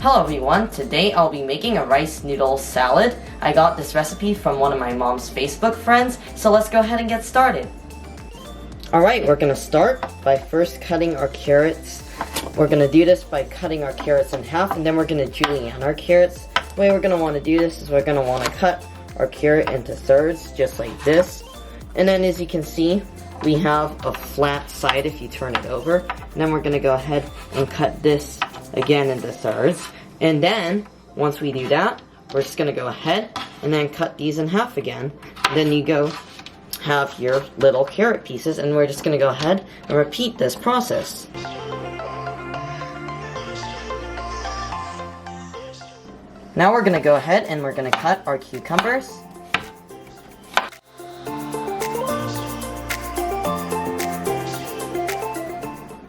Hello everyone, today I'll be making a rice noodle salad. I got this recipe from one of my mom's Facebook friends, so let's go ahead and get started. Alright, we're going to start by first cutting our carrots. We're going to do this by cutting our carrots in half, and then we're going to julienne our carrots. The way we're going to want to do this is we're going to want to cut our carrot into thirds, just like this. And then as you can see, we have a flat side if you turn it over. And then we're going to go ahead and cut this again into thirds. And then, once we do that, we're just going to go ahead and then cut these in half again. And then you go have your little carrot pieces, and we're just going to go ahead and repeat this process. Now we're going to go ahead and we're going to cut our cucumbers.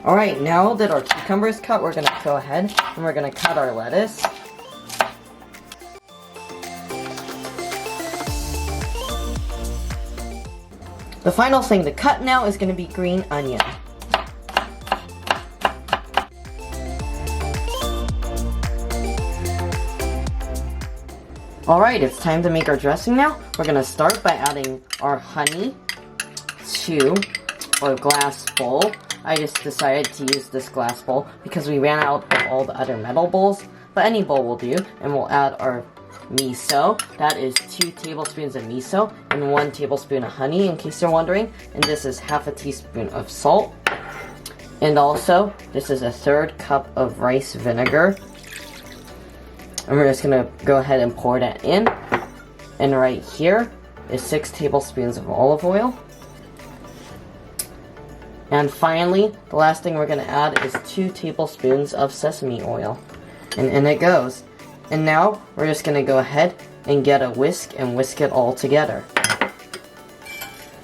Alright, now that our cucumber is cut, we're going to go ahead and we're going to cut our lettuce. The final thing to cut now is going to be green onion. Alright, it's time to make our dressing now. We're going to start by adding our honey to a glass bowl. I just decided to use this glass bowl because we ran out of all the other metal bowls, but any bowl will do. And we'll add our miso. That is 2 tablespoons of miso and 1 tablespoon of honey, in case you're wondering. And this is half a teaspoon of salt. And also, this is a 1/3 cup of rice vinegar. And we're just gonna go ahead and pour that in. And right here is 6 tablespoons of olive oil. And finally, the last thing we're going to add is 2 tablespoons of sesame oil. And in it goes. And now, we're just going to go ahead and get a whisk and whisk it all together.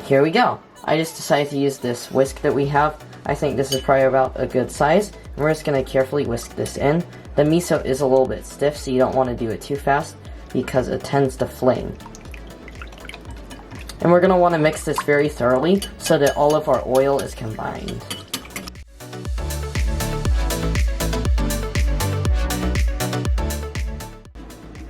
Here we go. I just decided to use this whisk that we have. I think this is probably about a good size. And we're just going to carefully whisk this in. The miso is a little bit stiff, so you don't want to do it too fast because it tends to fling. And we're going to want to mix this very thoroughly so that all of our oil is combined.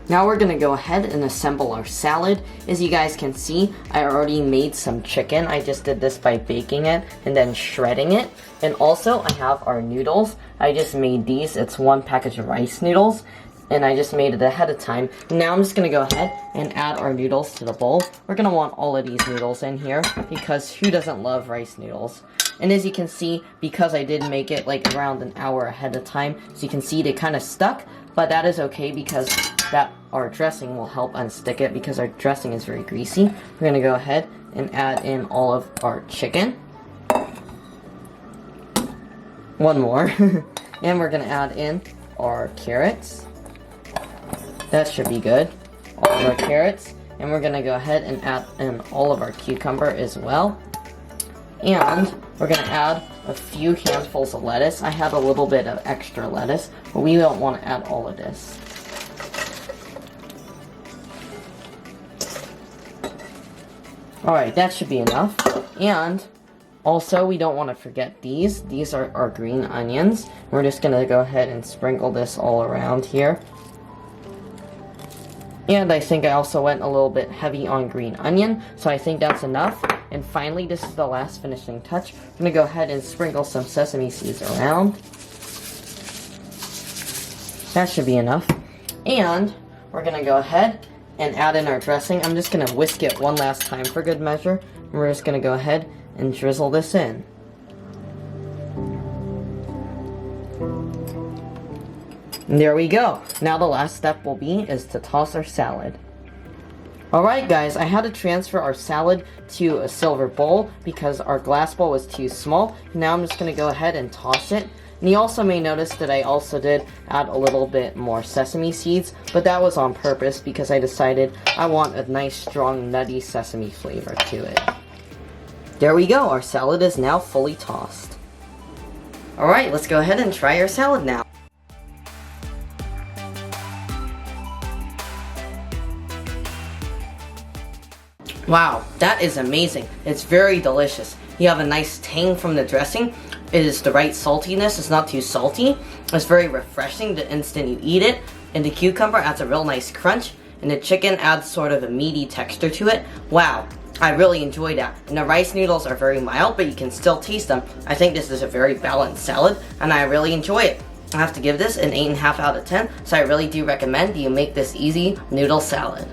Now we're going to go ahead and assemble our salad. As you guys can see, I already made some chicken. I just did this by baking it and then shredding it. And also I have our noodles. I just made these. It's 1 package of rice noodles. And I just made it ahead of time. Now I'm just going to go ahead and add our noodles to the bowl. We're going to want all of these noodles in here because who doesn't love rice noodles? And as you can see, because I did make it like around an hour ahead of time, so you can see they kind of stuck, but that is okay because our dressing will help unstick it because our dressing is very greasy. We're going to go ahead and add in all of our chicken. One more. And we're going to add in our carrots. That should be good. All of our carrots. And we're going to go ahead and add in all of our cucumber as well. And we're going to add a few handfuls of lettuce. I have a little bit of extra lettuce, but we don't want to add all of this. Alright, that should be enough. And also, we don't want to forget these. These are our green onions. We're just going to go ahead and sprinkle this all around here. And I think I also went a little bit heavy on green onion, so I think that's enough. And finally, this is the last finishing touch. I'm going to go ahead and sprinkle some sesame seeds around. That should be enough. And we're going to go ahead and add in our dressing. I'm just going to whisk it one last time for good measure. And we're just going to go ahead and drizzle this in. And there we go. Now the last step will be is to toss our salad. Alright guys, I had to transfer our salad to a silver bowl because our glass bowl was too small. Now I'm just going to go ahead and toss it. And you also may notice that I also did add a little bit more sesame seeds, but that was on purpose because I decided I want a nice strong nutty sesame flavor to it. There we go, our salad is now fully tossed. Alright, let's go ahead and try our salad now. Wow, that is amazing. It's very delicious. You have a nice tang from the dressing, It is the right saltiness. It's not too salty. It's very refreshing the instant you eat it. And the cucumber adds a real nice crunch. And the chicken adds sort of a meaty texture to it. Wow, I really enjoyed that. And the rice noodles are very mild, but you can still taste them. I think this is a very balanced salad, and I really enjoy it. I have to give this an 8.5 out of 10, so I really do recommend you make this easy noodle salad.